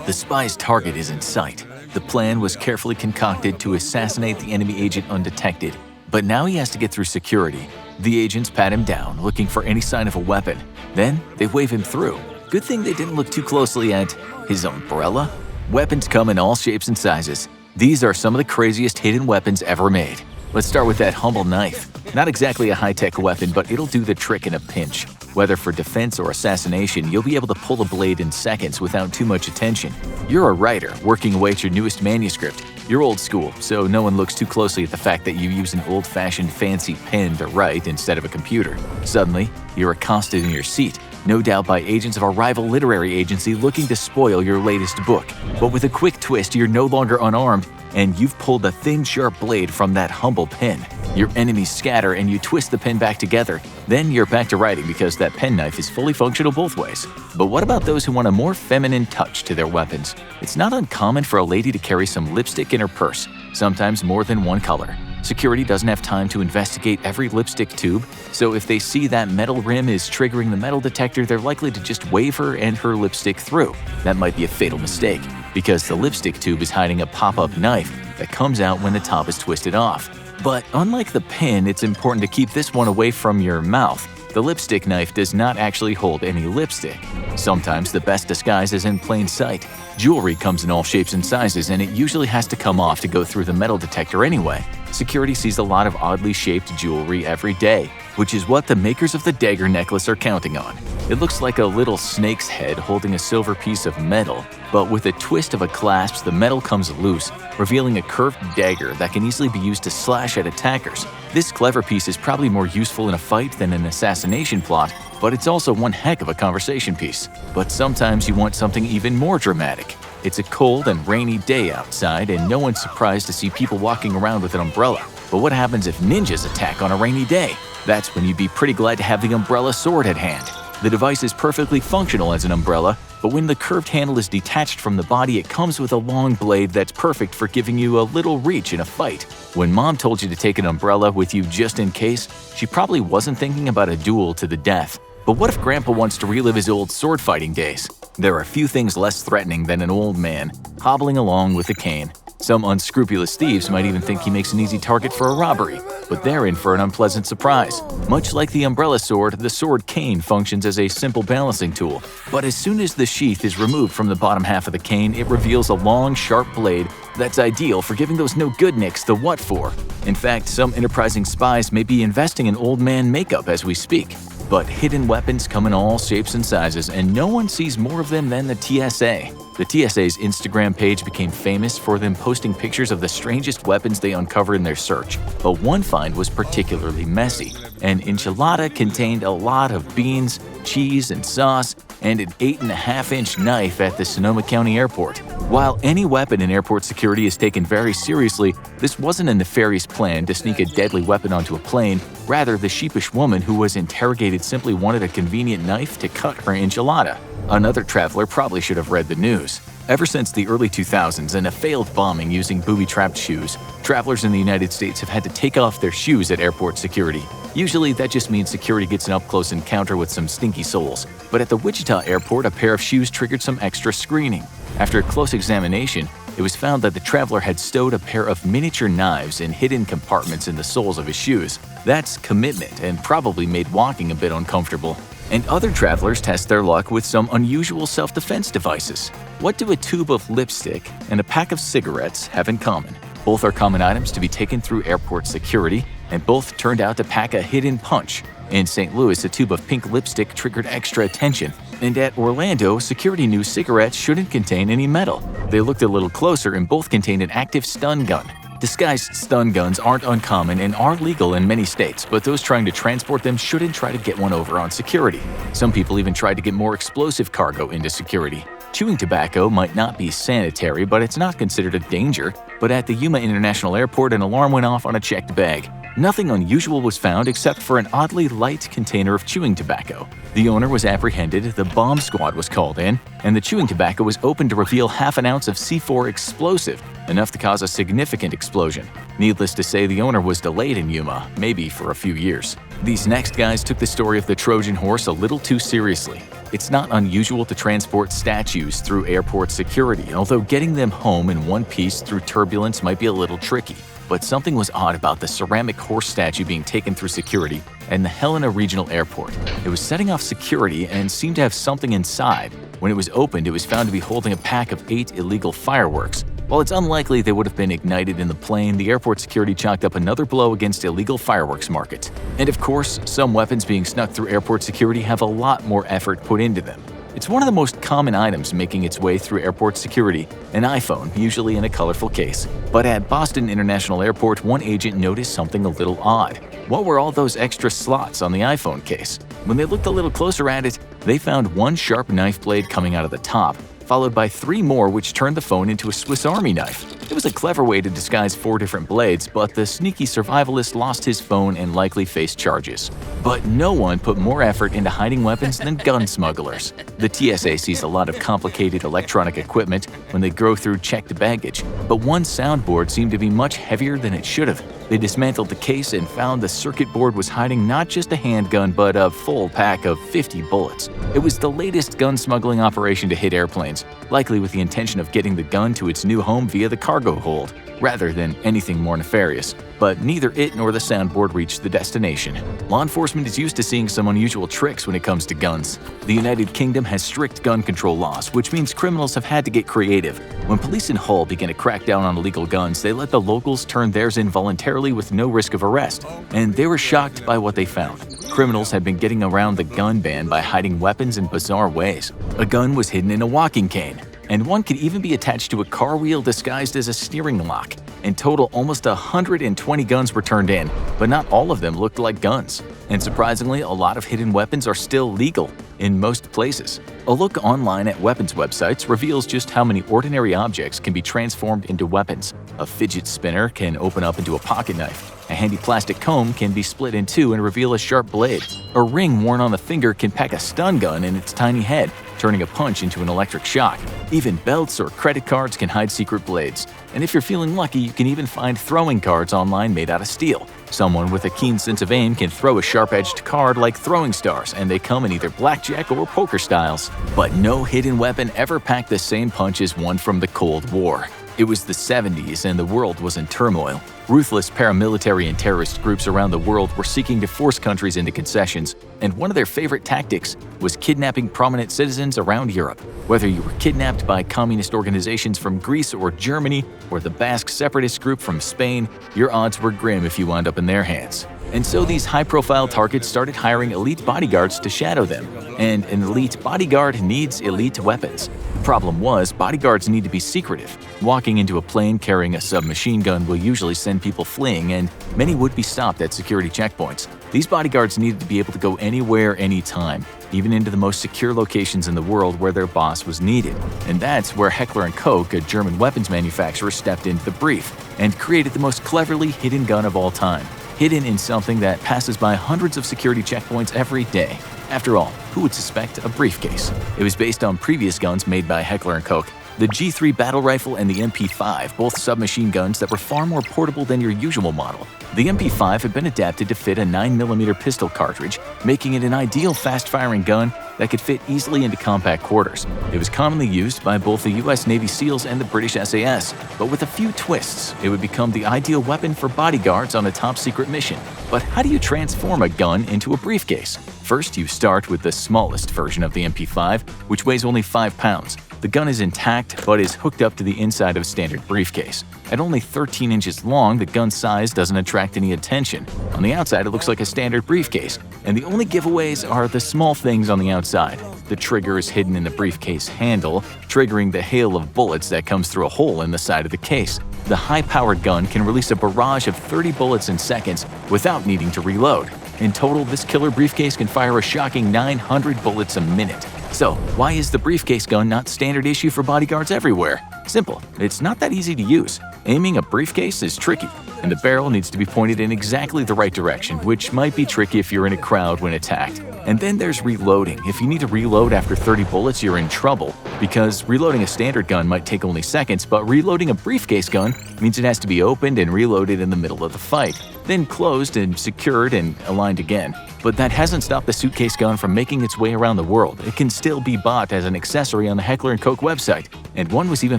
The spy's target is in sight. The plan was carefully concocted to assassinate the enemy agent undetected, but now he has to get through security. The agents pat him down, looking for any sign of a weapon. Then they wave him through. Good thing they didn't look too closely at his umbrella. Weapons come in all shapes and sizes. These are some of the craziest hidden weapons ever made. Let's start with that humble knife. Not exactly a high-tech weapon, but it'll do the trick in a pinch. Whether for defense or assassination, you'll be able to pull the blade in seconds without too much attention. You're a writer working away at your newest manuscript. You're old school, so no one looks too closely at the fact that you use an old-fashioned fancy pen to write instead of a computer. Suddenly, you're accosted in your seat, no doubt by agents of a rival literary agency looking to spoil your latest book. But with a quick twist, you're no longer unarmed, and you've pulled the thin, sharp blade from that humble pen. Your enemies scatter and you twist the pen back together. Then you're back to writing because that penknife is fully functional both ways. But what about those who want a more feminine touch to their weapons? It's not uncommon for a lady to carry some lipstick in her purse, sometimes more than one color. Security doesn't have time to investigate every lipstick tube, so if they see that metal rim is triggering the metal detector, they're likely to just wave her and her lipstick through. That might be a fatal mistake, because the lipstick tube is hiding a pop-up knife that comes out when the top is twisted off. But unlike the pen, it's important to keep this one away from your mouth. The lipstick knife does not actually hold any lipstick. Sometimes the best disguise is in plain sight. Jewelry comes in all shapes and sizes, and it usually has to come off to go through the metal detector anyway. Security sees a lot of oddly shaped jewelry every day, which is what the makers of the dagger necklace are counting on. It looks like a little snake's head holding a silver piece of metal, but with a twist of a clasp, the metal comes loose, revealing a curved dagger that can easily be used to slash at attackers. This clever piece is probably more useful in a fight than an assassination plot, but it's also one heck of a conversation piece. But sometimes you want something even more dramatic. It's a cold and rainy day outside, and no one's surprised to see people walking around with an umbrella. But what happens if ninjas attack on a rainy day? That's when you'd be pretty glad to have the umbrella sword at hand. The device is perfectly functional as an umbrella, but when the curved handle is detached from the body, it comes with a long blade that's perfect for giving you a little reach in a fight. When mom told you to take an umbrella with you just in case, she probably wasn't thinking about a duel to the death. But what if Grandpa wants to relive his old sword fighting days? There are few things less threatening than an old man hobbling along with a cane. Some unscrupulous thieves might even think he makes an easy target for a robbery, but they're in for an unpleasant surprise. Much like the umbrella sword, the sword cane functions as a simple balancing tool. But as soon as the sheath is removed from the bottom half of the cane, it reveals a long, sharp blade that's ideal for giving those no-good-nicks the what for. In fact, some enterprising spies may be investing in old man makeup as we speak. But hidden weapons come in all shapes and sizes, and no one sees more of them than the TSA. The TSA's Instagram page became famous for them posting pictures of the strangest weapons they uncovered in their search. But one find was particularly messy. An enchilada contained a lot of beans, cheese, and sauce, and an 8.5-inch knife at the Sonoma County Airport. While any weapon in airport security is taken very seriously, this wasn't a nefarious plan to sneak a deadly weapon onto a plane. Rather, the sheepish woman who was interrogated simply wanted a convenient knife to cut her enchilada. Another traveler probably should have read the news. Ever since the early 2000s and a failed bombing using booby-trapped shoes, travelers in the United States have had to take off their shoes at airport security. Usually that just means security gets an up-close encounter with some stinky soles. But at the Wichita airport, a pair of shoes triggered some extra screening. After a close examination, it was found that the traveler had stowed a pair of miniature knives in hidden compartments in the soles of his shoes. That's commitment and probably made walking a bit uncomfortable. And other travelers test their luck with some unusual self-defense devices. What do a tube of lipstick and a pack of cigarettes have in common? Both are common items to be taken through airport security, and both turned out to pack a hidden punch. In St. Louis, a tube of pink lipstick triggered extra attention, and at Orlando, security knew cigarettes shouldn't contain any metal. They looked a little closer and both contained an active stun gun. Disguised stun guns aren't uncommon and are legal in many states, but those trying to transport them shouldn't try to get one over on security. Some people even tried to get more explosive cargo into security. Chewing tobacco might not be sanitary, but it's not considered a danger. But at the Yuma International Airport, an alarm went off on a checked bag. Nothing unusual was found except for an oddly light container of chewing tobacco. The owner was apprehended, the bomb squad was called in, and the chewing tobacco was opened to reveal half an ounce of C4 explosive, enough to cause a significant explosion. Needless to say, the owner was delayed in Yuma, maybe for a few years. These next guys took the story of the Trojan horse a little too seriously. It's not unusual to transport statues through airport security, although getting them home in one piece through turbulence might be a little tricky. But something was odd about the ceramic horse statue being taken through security in the Helena Regional Airport. It was setting off security and seemed to have something inside. When it was opened, it was found to be holding a pack of 8 illegal fireworks. While it's unlikely they would have been ignited in the plane, the airport security chalked up another blow against illegal fireworks markets. And of course, some weapons being snuck through airport security have a lot more effort put into them. It's one of the most common items making its way through airport security, an iPhone, usually in a colorful case. But at Boston International Airport, one agent noticed something a little odd. What were all those extra slots on the iPhone case? When they looked a little closer at it, they found one sharp knife blade coming out of the top, followed by 3 more which turned the phone into a Swiss Army knife. It was a clever way to disguise 4 different blades, but the sneaky survivalist lost his phone and likely faced charges. But no one put more effort into hiding weapons than gun smugglers. The TSA sees a lot of complicated electronic equipment when they go through checked baggage, but one soundboard seemed to be much heavier than it should have. They dismantled the case and found the circuit board was hiding not just a handgun but a full pack of 50 bullets. It was the latest gun smuggling operation to hit airplanes, likely with the intention of getting the gun to its new home via the cargo hold, rather than anything more nefarious. But neither it nor the soundboard reached the destination. Law enforcement is used to seeing some unusual tricks when it comes to guns. The United Kingdom has strict gun control laws, which means criminals have had to get creative. When police in Hull began to crack down on illegal guns, they let the locals turn theirs in voluntarily with no risk of arrest, and they were shocked by what they found. Criminals had been getting around the gun ban by hiding weapons in bizarre ways. A gun was hidden in a walking cane, and one could even be attached to a car wheel disguised as a steering lock. In total, almost 120 guns were turned in, but not all of them looked like guns. And surprisingly, a lot of hidden weapons are still legal in most places. A look online at weapons websites reveals just how many ordinary objects can be transformed into weapons. A fidget spinner can open up into a pocket knife. A handy plastic comb can be split in two and reveal a sharp blade. A ring worn on the finger can pack a stun gun in its tiny head, turning a punch into an electric shock. Even belts or credit cards can hide secret blades. And if you're feeling lucky, you can even find throwing cards online made out of steel. Someone with a keen sense of aim can throw a sharp-edged card like throwing stars, and they come in either blackjack or poker styles. But no hidden weapon ever packed the same punch as one from the Cold War. It was the 70s and the world was in turmoil. Ruthless paramilitary and terrorist groups around the world were seeking to force countries into concessions, and one of their favorite tactics was kidnapping prominent citizens around Europe. Whether you were kidnapped by communist organizations from Greece or Germany, or the Basque separatist group from Spain, your odds were grim if you wound up in their hands. And so these high-profile targets started hiring elite bodyguards to shadow them, and an elite bodyguard needs elite weapons. The problem was, bodyguards need to be secretive. Walking into a plane carrying a submachine gun will usually send people fleeing, and many would be stopped at security checkpoints. These bodyguards needed to be able to go anywhere, anytime, even into the most secure locations in the world where their boss was needed. And that's where Heckler & Koch, a German weapons manufacturer, stepped into the brief and created the most cleverly hidden gun of all time, hidden in something that passes by hundreds of security checkpoints every day. After all, who would suspect a briefcase? It was based on previous guns made by Heckler & Koch, the G3 battle rifle and the MP5, both submachine guns that were far more portable than your usual model. The MP5 had been adapted to fit a 9mm pistol cartridge, making it an ideal fast-firing gun that could fit easily into compact quarters. It was commonly used by both the US Navy SEALs and the British SAS, but with a few twists, it would become the ideal weapon for bodyguards on a top-secret mission. But how do you transform a gun into a briefcase? First, you start with the smallest version of the MP5, which weighs only 5 pounds. The gun is intact, but is hooked up to the inside of a standard briefcase. At only 13 inches long, the gun's size doesn't attract any attention. On the outside, it looks like a standard briefcase, and the only giveaways are the small things on the outside. The trigger is hidden in the briefcase handle, triggering the hail of bullets that comes through a hole in the side of the case. The high-powered gun can release a barrage of 30 bullets in seconds without needing to reload. In total, this killer briefcase can fire a shocking 900 bullets a minute. So, why is the briefcase gun not standard issue for bodyguards everywhere? Simple, it's not that easy to use. Aiming a briefcase is tricky, and the barrel needs to be pointed in exactly the right direction, which might be tricky if you're in a crowd when attacked. And then there's reloading. If you need to reload after 30 bullets, you're in trouble, because reloading a standard gun might take only seconds, but reloading a briefcase gun means it has to be opened and reloaded in the middle of the fight. then closed and secured and aligned again. But that hasn't stopped the suitcase gun from making its way around the world. It can still be bought as an accessory on the Heckler & Koch website, and one was even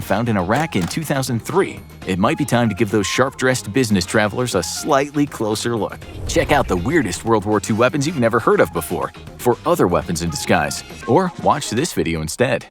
found in Iraq in 2003. It might be time to give those sharp-dressed business travelers a slightly closer look. Check out the weirdest World War II weapons you've never heard of before for other weapons in disguise, or watch this video instead.